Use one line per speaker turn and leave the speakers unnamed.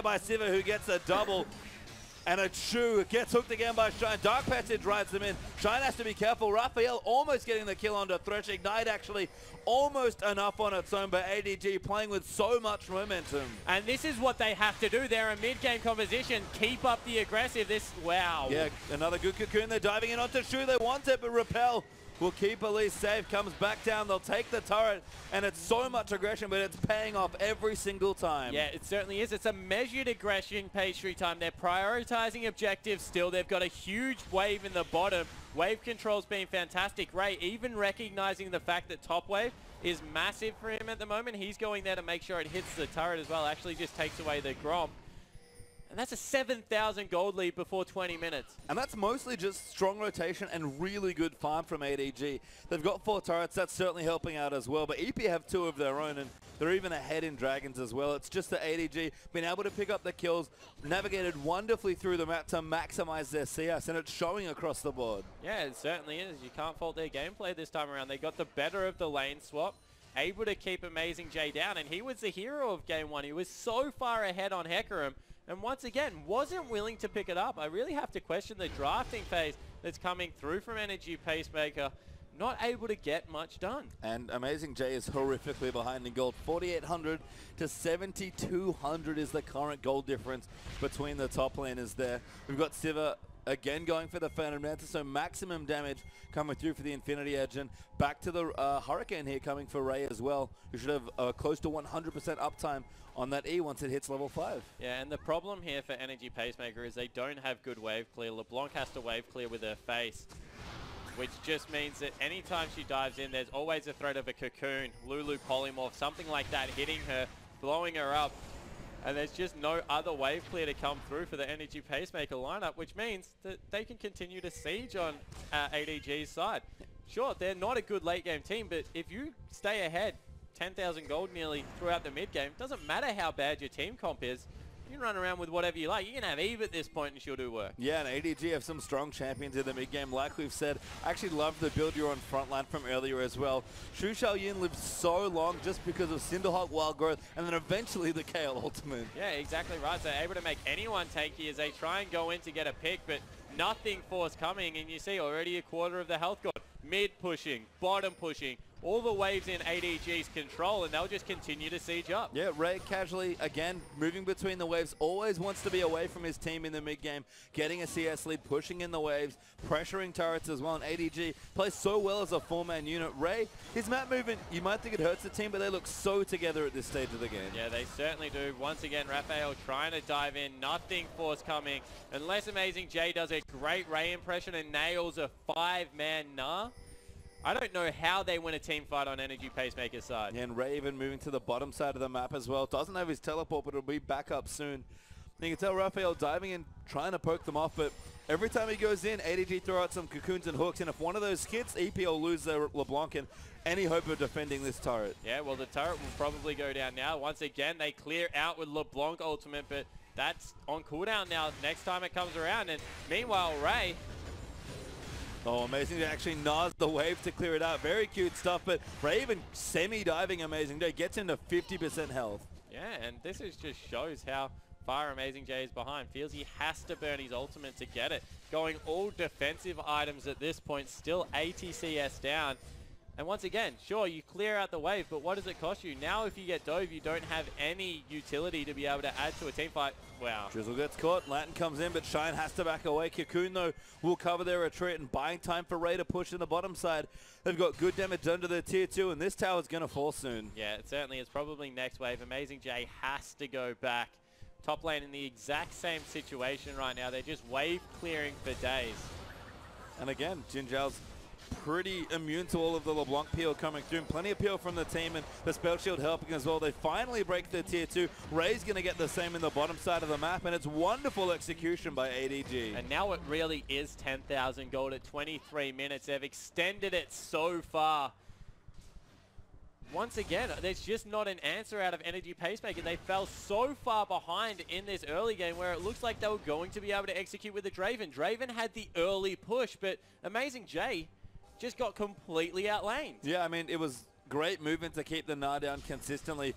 by Siva, who gets a double. And a Chu gets hooked again by Shine. Dark Passage rides them in. Shine has to be careful. Raphael almost getting the kill onto Thresh. Ignite actually almost enough on its own, but ADG playing with so much momentum.
And this is what they have to do. They're a mid-game composition. Keep up the aggressive. Wow.
Yeah, another good Cocoon. They're diving in onto Chu. They want it, but Repel will keep Elise safe. Comes back down. They'll take the turret, and it's so much aggression, but it's paying off every single time.
Yeah, it certainly is. It's a measured aggression pastry time. They're prioritizing objectives still. They've got a huge wave in the bottom. Wave control's been fantastic. Ray even recognizing the fact that top wave is massive for him at the moment. He's going there to make sure it hits the turret as well. Actually just takes away the Grom. And that's a 7,000 gold lead before 20 minutes.
And that's mostly just strong rotation and really good farm from ADG. They've got 4 turrets, that's certainly helping out as well. But EP have 2 of their own, and they're even ahead in Dragons as well. It's just that ADG been able to pick up the kills, navigated wonderfully through the map to maximize their CS, and it's showing across the board.
Yeah, it certainly is. You can't fault their gameplay this time around. They got the better of the lane swap, able to keep Amazing J down, and he was the hero of game 1. He was so far ahead on Hecarim, and once again, wasn't willing to pick it up. I really have to question the drafting phase that's coming through from Energy Pacemaker. Not able to get much done. And
Amazing J is horrifically behind in gold. 4,800 to 7,200 is the current gold difference between the top laners there. We've got Siva again going for the Phantom Dancer, so maximum damage coming through for the Infinity Edge, and back to the Hurricane here coming for Ray as well, who should have close to 100% uptime on that E once it hits level 5.
Yeah, and the problem here for Energy Pacemaker is they don't have good wave clear. LeBlanc has to wave clear with her face, which just means that anytime she dives in, there's always a threat of a Cocoon, Lulu Polymorph, something like that hitting her, blowing her up. And there's just no other wave clear to come through for the Energy Pacemaker lineup, which means that they can continue to siege on ADG's side. Sure, they're not a good late game team, but if you stay ahead 10,000 gold nearly throughout the mid game, doesn't matter how bad your team comp is, you can run around with whatever you like. You can have Eve at this point and she'll do work.
Yeah, and ADG have some strong champions in the mid-game. Like we've said, I actually love the build you're on frontline from earlier as well. Shu Xiaoyin lived so long just because of Cinderhawk Wild Growth and then eventually the KL Ultimate.
Yeah, exactly right. So able to make anyone tanky as they try and go in to get a pick, but nothing force coming, and you see already a quarter of the health gone. Mid pushing, bottom pushing, all the waves in ADG's control, and they'll just continue to siege up.
Yeah, Ray casually, again, moving between the waves, always wants to be away from his team in the mid-game, getting a CS lead, pushing in the waves, pressuring turrets as well, and ADG plays so well as a 4-man unit. Ray, his map movement, you might think it hurts the team, but they look so together at this stage of the game.
Yeah, they certainly do. Once again, Raphael trying to dive in, nothing force coming, unless Amazing J does a great Ray impression and nails a 5-man Nah. I don't know how they win a team fight on Energy Pacemaker's side.
Yeah, and Ray even moving to the bottom side of the map as well. Doesn't have his teleport, but it'll be back up soon. You can tell Raphael diving in, trying to poke them off, but every time he goes in, ADG throw out some cocoons and hooks, and if one of those hits, EP will lose their LeBlanc and any hope of defending this turret.
Yeah, well, the turret will probably go down now. Once again, they clear out with LeBlanc ultimate, but that's on cooldown now next time it comes around. And meanwhile, Ray...
Oh, amazing. Actually gnaws the wave to clear it out. Very cute stuff, but Ray even semi-diving Amazing J gets into 50% health.
Yeah, and this is just shows how far Amazing J is behind. Feels he has to burn his ultimate to get it. Going all defensive items at this point, still ATCS down. And once again, sure, you clear out the wave, but what does it cost you? Now if you get dove, you don't have any utility to be able to add to a team fight. Wow.
Drizzle gets caught, Latin comes in, but Shine has to back away. Cocoon, though, will cover their retreat and buying time for Ray to push in the bottom side. They've got good damage done to their tier 2, and this tower's going to fall soon.
Yeah, it certainly is. Probably next wave. Amazing J has to go back. Top lane in the exact same situation right now. They're just wave clearing for days.
And again, Jinzhao's pretty immune to all of the LeBlanc peel coming through. Plenty of peel from the team and the spell shield helping as well. They finally break their tier 2. Ray's going to get the same in the bottom side of the map, and it's wonderful execution by ADG.
And now it really is 10,000 gold at 23 minutes. They've extended it so far. Once again, there's just not an answer out of Energy Pacemaker. They fell so far behind in this early game where it looks like they were going to be able to execute with the Draven. Draven had the early push, but Amazing J just got completely outlaned.
Yeah, I mean, it was great movement to keep the Nah down consistently.